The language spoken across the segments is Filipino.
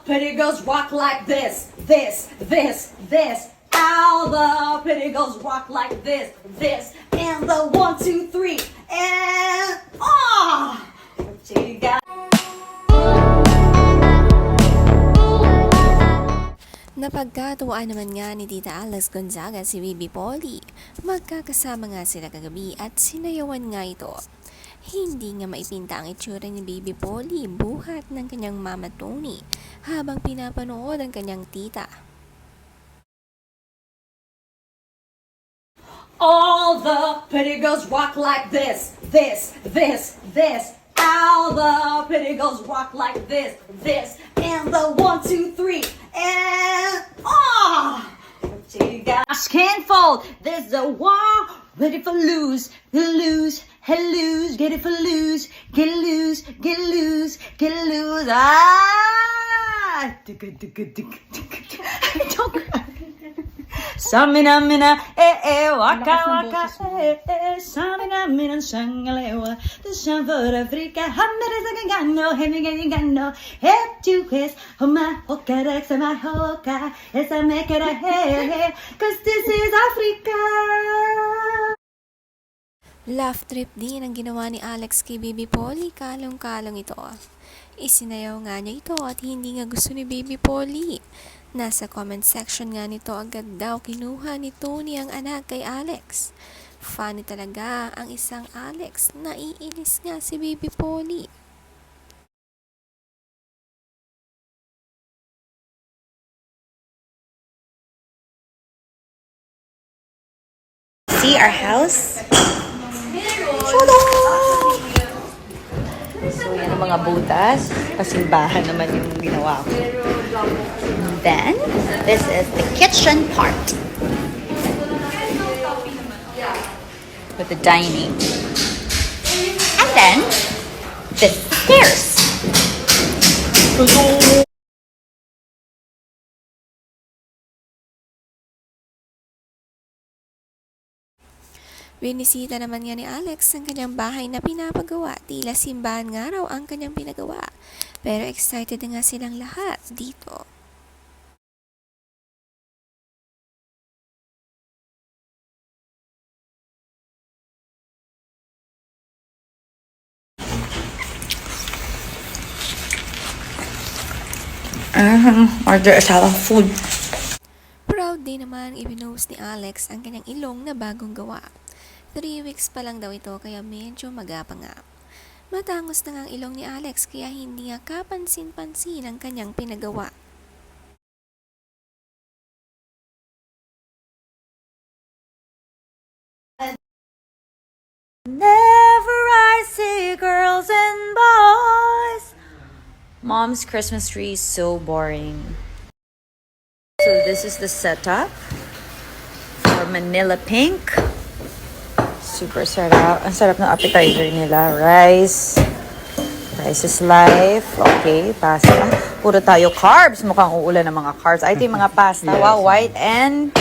pretty girls rock like this, this. All the pretty girls rock like this, and the 1, 2, 3, and what you got? Napagkatuwaan naman nga ni Tita Alex Gonzaga si Bibi Polly. Magkakasama nga sila kagabi at sinayawan nga ito. Hindi nga maipinta ang itsura ni Bibi Polly buhat ng kanyang mama Tony habang pinapanood ang kanyang tita. All the pretty girls rock like this, this. All the pretty girls rock like this, and the 1, 2, 3, and what you got? Can't fold. There's a war ready for lose, lose, get it for lose, get loose. Don't cry. Samina, waka, samina, shangalewa, the shamford Africa, hammer head to kiss, homa, hokarex, my hoka, as I make it a hey, cause this is Africa. Laugh trip din ang ginawa ni Alex kay Bibi Polly, kalong-kalong ito. Isinayaw nga niya ito at hindi nga gusto ni Bibi Polly. Nasa comment section nga nito agad daw kinuha ni Tony ang anak kay Alex. Funny talaga ang isang Alex, naiinis nga si Bibi Polly. See our house? So, yan ang mga butas. Pasimbahan naman yung ginawa ko. Then, this is the kitchen part. With the dining. And then, this is the stairs. Binisita naman nga ni Alex ang kanyang bahay na pinapagawa. Tila simbahan nga raw ang kanyang pinagawa. Pero excited na nga silang lahat dito. Order a lot of food. Proud din naman ibinost ni Alex ang kanyang ilong na bagong gawa. 3 weeks pa lang daw ito kaya medyo magapa nga. Matangos na nga ang ilong ni Alex kaya hindi nga kapansin-pansin ang kanyang pinagawa. Never I see girls and boys. Mom's Christmas tree is so boring. So this is the setup for Manila Pink. Super sarap. Ang sarap ng appetizer nila. Rice. Rice is life. Okay, pasta. Puro tayo carbs. Mukhang uulan ng mga carbs. I think mga pasta. Yes. Wow, white and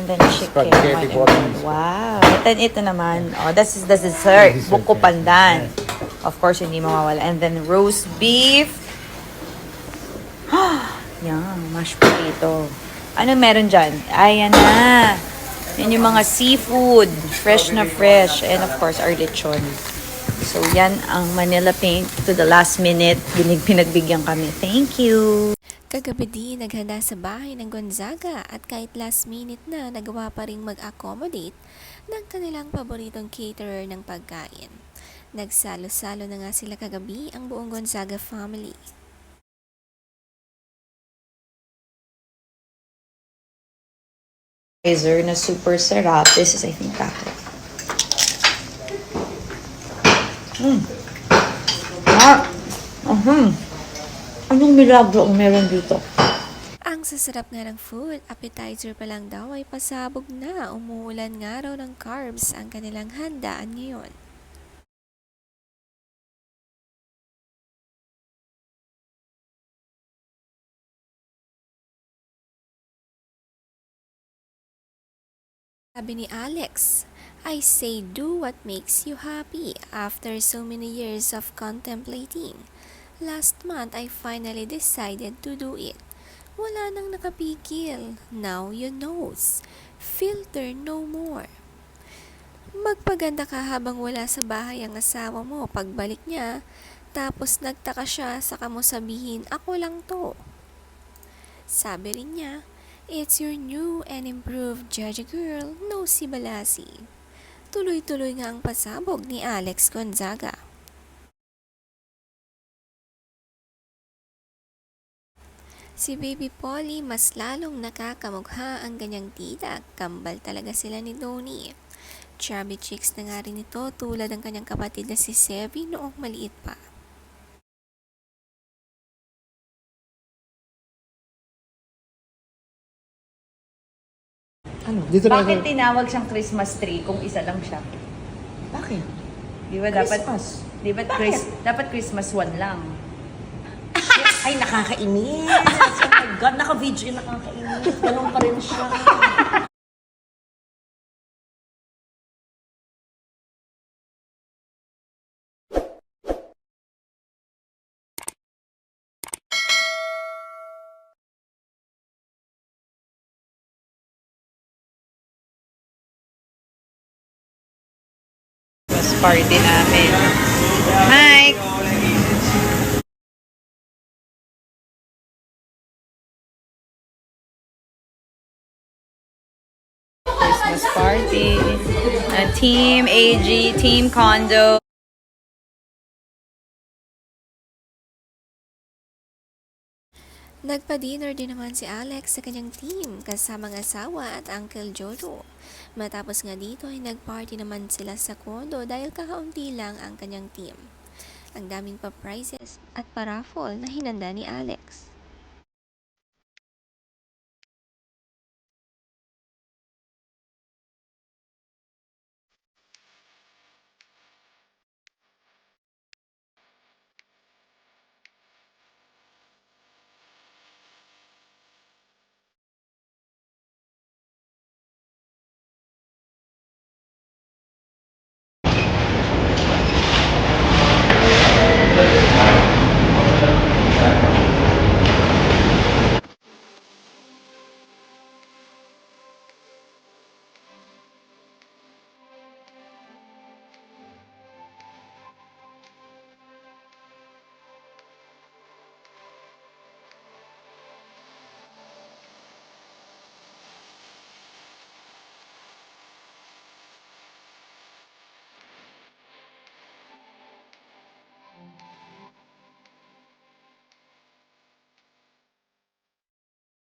then chicken. Spaghetti bolognese. Wow. And then ito naman. Oh, this is the dessert. Buko pandan. Of course, hindi mawawala. And then roast beef. Yan, mashed potato. Ano meron dyan? Ayan na. Yan yung mga seafood. Fresh na fresh. And of course, our lechon. So, yan ang Manila Pink. To the last minute, pinagbigyan kami. Thank you. Kagabi din naghanda sa bahay ng Gonzaga at kahit last minute na nagawa pa ring mag-accommodate ng kanilang paboritong caterer ng pagkain. Nagsalo-salo na nga sila kagabi ang buong Gonzaga family. Na super sarap. This is, I think, taco. Anong milagro ang meron dito? Ang sasarap nga ng food, appetizer pa lang daw ay pasabog na. Umuulan nga raw ng carbs ang kanilang handaan ngayon. Sabi ni Alex, I say do what makes you happy after so many years of contemplating. Last month, I finally decided to do it. Wala nang nakapigil. Now you knows. Filter no more. Magpaganda ka habang wala sa bahay ang asawa mo. Pagbalik niya, tapos nagtaka siya, saka mo sabihin, ako lang to. Sabi rin niya, it's your new and improved Jaja girl, no si Balasi. Tuloy-tuloy nga ang pasabog ni Alex Gonzaga. Si Baby Polly mas lalong nakakamugha ang ganyang tita. Kambal talaga sila ni Donnie. Chubby chicks na nga rin ito tulad ng kanyang kapatid na si Sevi noong maliit pa. Ano? Dito na Bakit tinawag siyang Christmas tree kung isa lang siya? Bakit? Di ba dapat Christmas. Di ba dapat Christmas one lang? Ay, nakakainis. Oh my God, naka-video yung nakakainis. Ganun pa rin siya. Christmas party namin. Mike! Christmas party. Team AG, Team Condo. Nagpa-dinner din naman si Alex sa kanyang team kasama ang asawa at Uncle Jojo. Matapos nga dito ay nag-party naman sila sa kondo dahil kakaunti lang ang kanyang team. Ang daming pa prizes at pa-raffle na hinanda ni Alex.